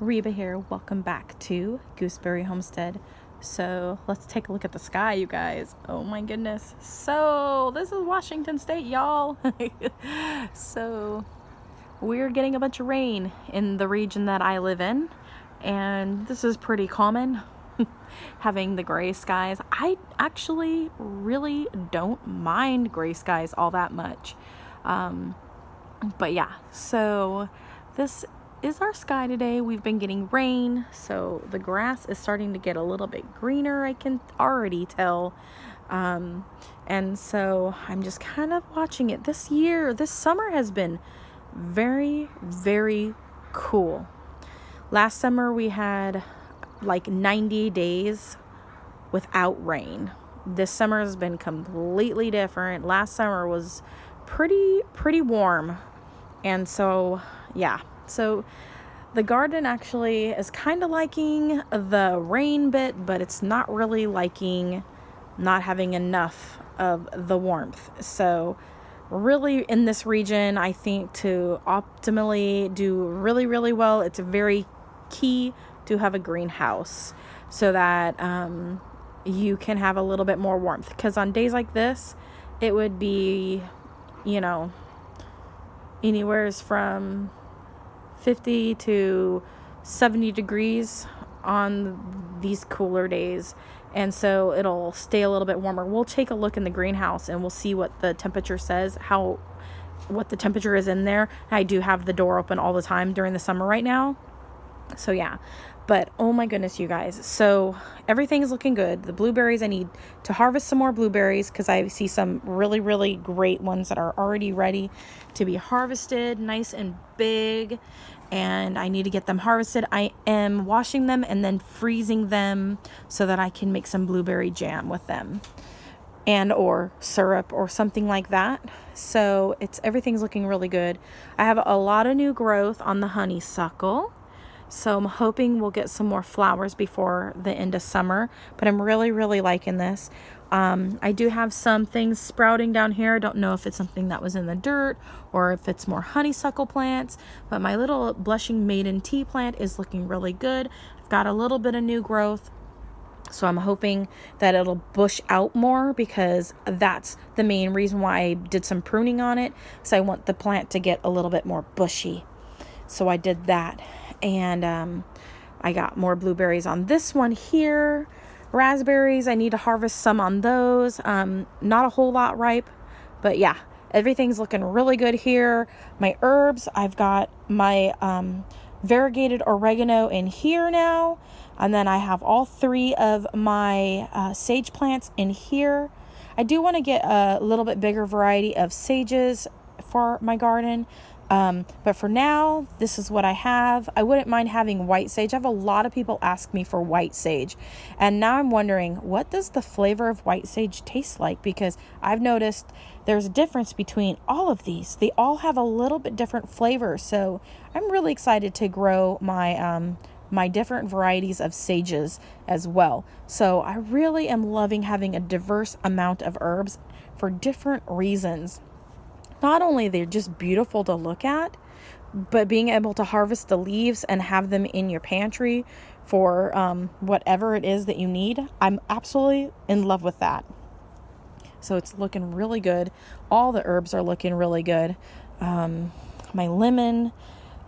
Reba here. Welcome back to Gooseberry Homestead. So let's take a look at the sky, you guys. Oh my goodness. So this is Washington State, y'all. So we're getting a bunch of rain in the region that I live in, and this is pretty common. Having the gray skies. I actually really don't mind gray skies all that much. But yeah, so this is our sky today. We've been getting rain, so the grass is starting to get a little bit greener, I can already tell. And so I'm just kind of watching it. This summer has been very, very cool. Last summer we had like 90 days without rain. This summer has been completely different. Last summer was pretty warm. And so, yeah. So the garden actually is kind of liking the rain bit, but it's not really liking not having enough of the warmth. So really in this region, I think to optimally do really, really well, it's very key to have a greenhouse so that you can have a little bit more warmth. Because on days like this, it would be, anywhere from 50 to 70 degrees on these cooler days. And so it'll stay a little bit warmer. We'll take a look in the greenhouse and we'll see what the temperature says, what the temperature is in there. I do have the door open all the time during the summer right now. So yeah, but oh my goodness, you guys. So everything is looking good. The blueberries, I need to harvest some more blueberries because I see some really, really great ones that are already ready to be harvested, nice and big. And I need to get them harvested. I am washing them and then freezing them so that I can make some blueberry jam with them and or syrup or something like that. So everything's looking really good. I have a lot of new growth on the honeysuckle. So I'm hoping we'll get some more flowers before the end of summer, but I'm really, really liking this. I do have some things sprouting down here. I don't know if it's something that was in the dirt or if it's more honeysuckle plants, but my little blushing maiden tea plant is looking really good. I've got a little bit of new growth. So I'm hoping that it'll bush out more because that's the main reason why I did some pruning on it. So I want the plant to get a little bit more bushy. So I did that. And I got more blueberries on this one here. Raspberries, I need to harvest some on those. Not a whole lot ripe, but yeah, everything's looking really good here. My herbs, I've got my variegated oregano in here now. And then I have all three of my sage plants in here. I do want to get a little bit bigger variety of sages for my garden. But for now, this is what I have. I wouldn't mind having white sage. I have a lot of people ask me for white sage. And now I'm wondering, what does the flavor of white sage taste like? Because I've noticed there's a difference between all of these. They all have a little bit different flavor. So I'm really excited to grow my different varieties of sages as well. So I really am loving having a diverse amount of herbs for different reasons. Not only they're just beautiful to look at, but being able to harvest the leaves and have them in your pantry for whatever it is that you need, I'm absolutely in love with that. So it's looking really good. All the herbs are looking really good. My lemon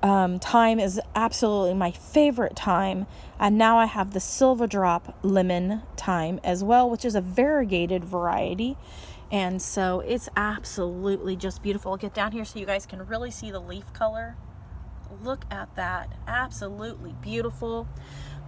thyme is absolutely my favorite thyme. And now I have the Silver Drop lemon thyme as well, which is a variegated variety. And so it's absolutely just beautiful. I'll get down here so you guys can really see the leaf color. Look at that. Absolutely beautiful.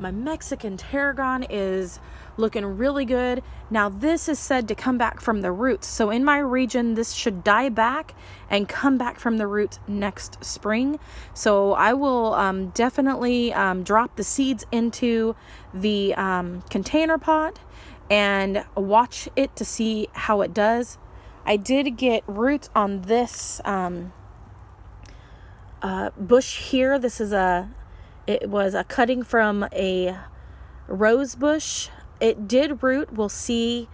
My Mexican tarragon is looking really good. Now this is said to come back from the roots. So in my region, this should die back and come back from the roots next spring. So I will definitely drop the seeds into the container pot and watch it to see how it does. I did get roots on this bush here. It was a cutting from a rose bush. It did root. We'll see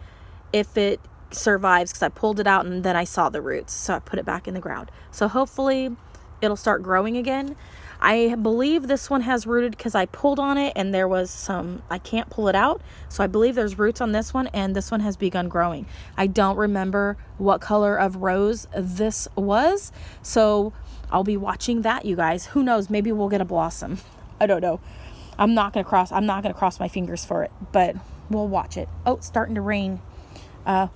if it survives because I pulled it out and then I saw the roots. So I put it back in the ground. So hopefully it'll start growing again. I believe this one has rooted because I pulled on it and there was some, I can't pull it out. So I believe there's roots on this one, and this one has begun growing. I don't remember what color of rose this was. So I'll be watching that, you guys. Who knows? Maybe we'll get a blossom. I don't know. I'm not going to cross my fingers for it, but we'll watch it. Oh, it's starting to rain.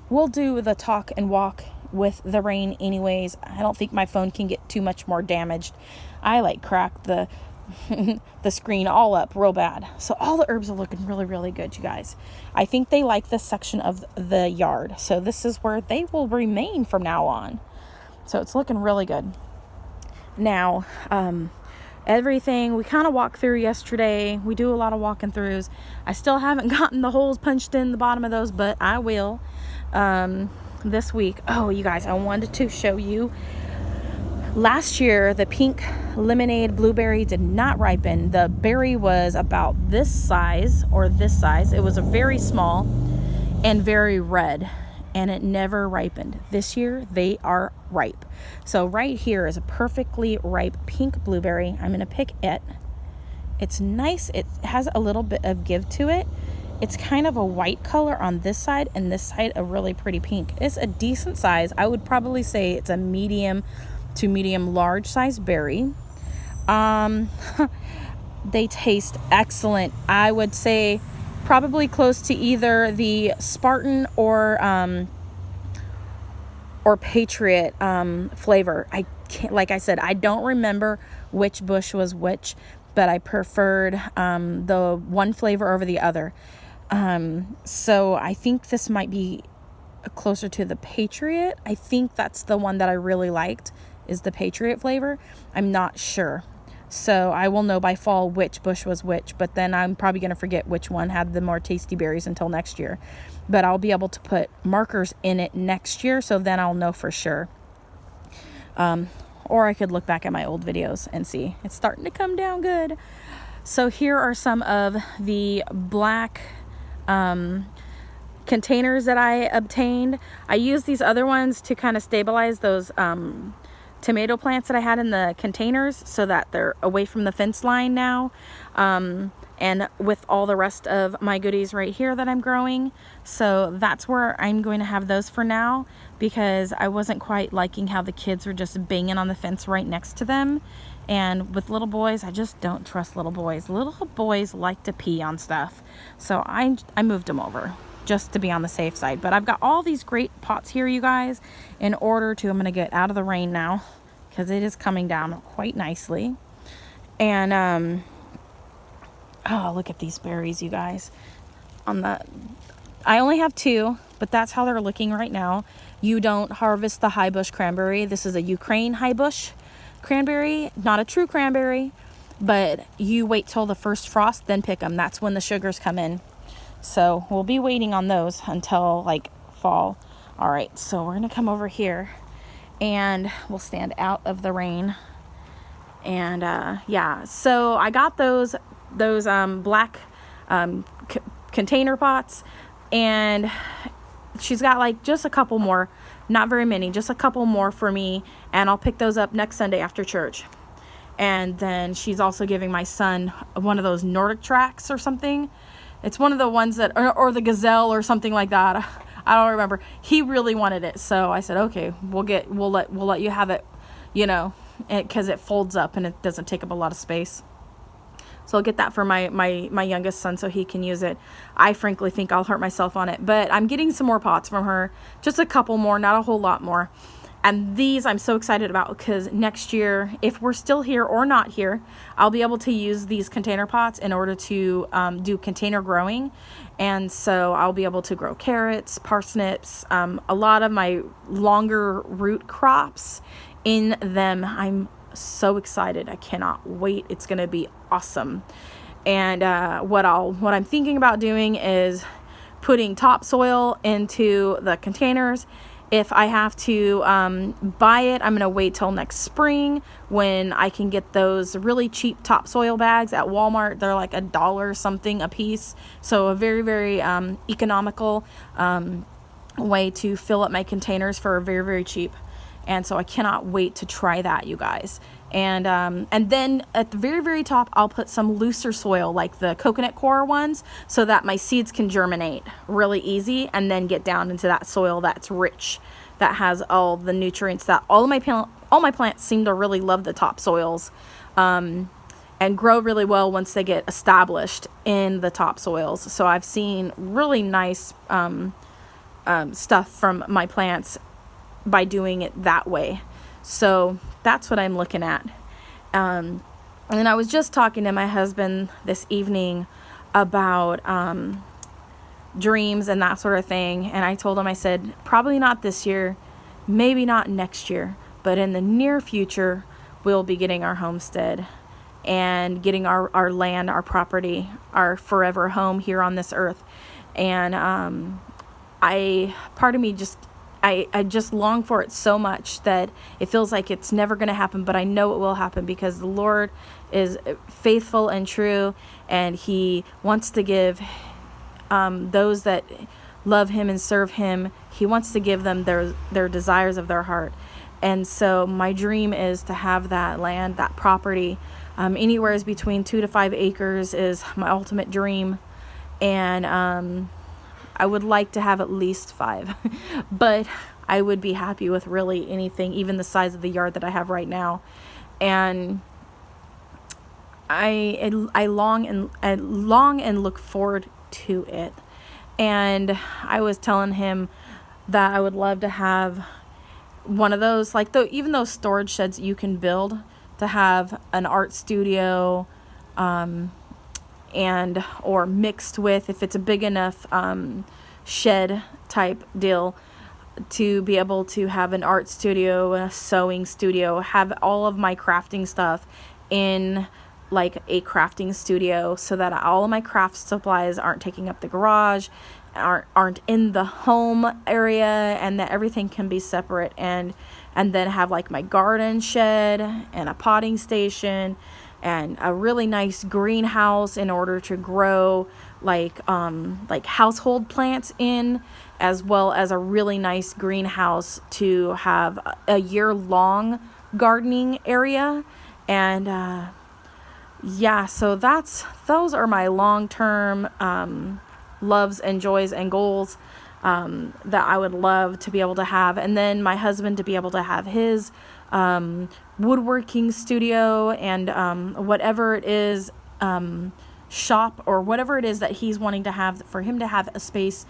We'll do the talk and walk with the rain anyways. I don't think my phone can get too much more damaged. I like cracked the the screen all up real bad. So all the herbs are looking really, really good, you guys. I think they like this section of the yard. So this is where they will remain from now on. So it's looking really good. Now, everything we kind of walked through yesterday. We do a lot of walking throughs. I still haven't gotten the holes punched in the bottom of those, but I will this week. Oh, you guys, I wanted to show you. Last year, the pink lemonade blueberry did not ripen. The berry was about this size or this size. It was a very small and very red, and it never ripened. This year, they are ripe. So right here is a perfectly ripe pink blueberry. I'm going to pick it. It's nice. It has a little bit of give to it. It's kind of a white color on this side, and this side a really pretty pink. It's a decent size. I would probably say it's a medium to medium large size berry. They taste excellent. I would say probably close to either the Spartan or Patriot flavor. I can't, like I said, I don't remember which bush was which, but I preferred the one flavor over the other. So I think this might be closer to the Patriot. I think that's the one that I really liked, is the Patriot flavor. I'm not sure. So I will know by fall which bush was which, but then I'm probably going to forget which one had the more tasty berries until next year. But I'll be able to put markers in it next year, so then I'll know for sure. Or I could look back at my old videos and see. It's starting to come down good. So here are some of the black containers that I obtained. I used these other ones to kind of stabilize those tomato plants that I had in the containers so that they're away from the fence line now. And with all the rest of my goodies right here that I'm growing. So that's where I'm going to have those for now, because I wasn't quite liking how the kids were just banging on the fence right next to them. And with little boys, I just don't trust little boys. Little boys like to pee on stuff. So I moved them over just to be on the safe side. But I've got all these great pots here, you guys, in order to, I'm going to get out of the rain now because it is coming down quite nicely. And, oh, look at these berries, you guys. I only have 2, but that's how they're looking right now. You don't harvest the high bush cranberry. This is a Ukraine high bush cranberry, not a true cranberry, but you wait till the first frost, then pick them. That's when the sugars come in. So we'll be waiting on those until like fall. All right, so we're gonna come over here and we'll stand out of the rain. And yeah, so I got those black container pots, and she's got like just a couple more, not very many, just a couple more for me, and I'll pick those up next Sunday after church. And then she's also giving my son one of those Nordic tracks or something. It's one of the ones that, or the Gazelle or something like that. I don't remember. He really wanted it, so I said, okay, we'll let you have it, you know, because it folds up and it doesn't take up a lot of space. So I'll get that for my youngest son so he can use it. I frankly think I'll hurt myself on it, but I'm getting some more pots from her, just a couple more, not a whole lot more. And these I'm so excited about, because next year, if we're still here or not here, I'll be able to use these container pots in order to do container growing. And so I'll be able to grow carrots, parsnips, a lot of my longer root crops in them. I'm so excited. I cannot wait. It's going to be awesome. And what I'm thinking about doing is putting topsoil into the containers. If I have to buy it, I'm going to wait till next spring when I can get those really cheap topsoil bags at Walmart. They're like $1 something a piece. So a very, very economical way to fill up my containers for very, very cheap. And so I cannot wait to try that, you guys. And then at the very, very top, I'll put some looser soil, like the coconut coir ones, so that my seeds can germinate really easy, and then get down into that soil that's rich, that has all the nutrients that all my plants seem to really love the top soils, and grow really well once they get established in the top soils. So I've seen really nice stuff from my plants by doing it that way. So that's what I'm looking at. And I was just talking to my husband this evening about dreams and that sort of thing. And I told him, I said, probably not this year, maybe not next year, but in the near future, we'll be getting our homestead and getting our land, our property, our forever home here on this earth. And part of me I just long for it so much that it feels like it's never going to happen, but I know it will happen, because the Lord is faithful and true, and He wants to give those that love Him and serve Him, He wants to give them their desires of their heart. And so my dream is to have that land, that property, anywhere is between 2 to 5 acres is my ultimate dream. And I would like to have at least 5, but I would be happy with really anything, even the size of the yard that I have right now. And I long and look forward to it. And I was telling him that I would love to have one of those, like even those storage sheds you can build, to have an art studio, and or mixed with, if it's a big enough shed type deal, to be able to have an art studio, a sewing studio, have all of my crafting stuff in like a crafting studio, so that all of my craft supplies aren't taking up the garage, aren't in the home area, and that everything can be separate, and then have like my garden shed and a potting station and a really nice greenhouse in order to grow like household plants in, as well as a really nice greenhouse to have a year-long gardening area. And so those are my long-term loves and joys and goals that I would love to be able to have. And then my husband to be able to have his woodworking studio and whatever it is, shop, or whatever it is that he's wanting to have, for him to have a space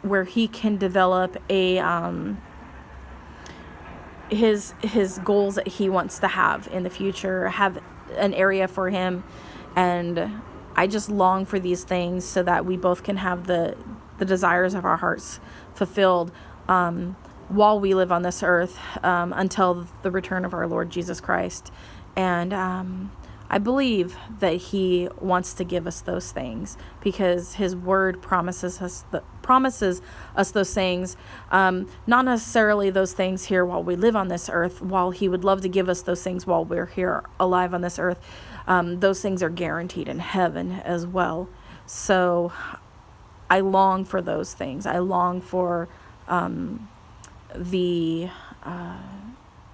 where he can develop his goals that he wants to have in the future, have an area for him. And I just long for these things so that we both can have the desires of our hearts fulfilled while we live on this earth, until the return of our Lord Jesus Christ. And I believe that He wants to give us those things, because His Word promises us those things. Not necessarily those things here while we live on this earth, while He would love to give us those things while we're here alive on this earth. Those things are guaranteed in heaven as well. So I long for those things. I long for the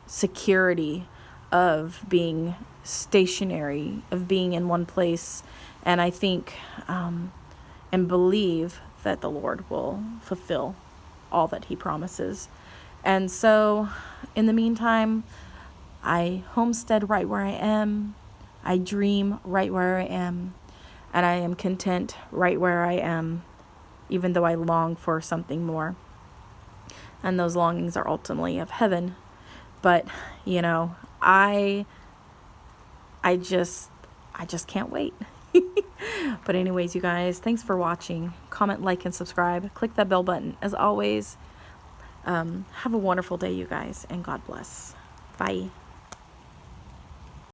security of being stationary, of being in one place. And I think and believe that the Lord will fulfill all that He promises. And so in the meantime, I homestead right where I am. I dream right where I am. And I am content right where I am, even though I long for something more. And those longings are ultimately of heaven. But, I just can't wait. But anyways, you guys, thanks for watching. Comment, like, and subscribe. Click that bell button. As always, have a wonderful day, you guys, and God bless. Bye.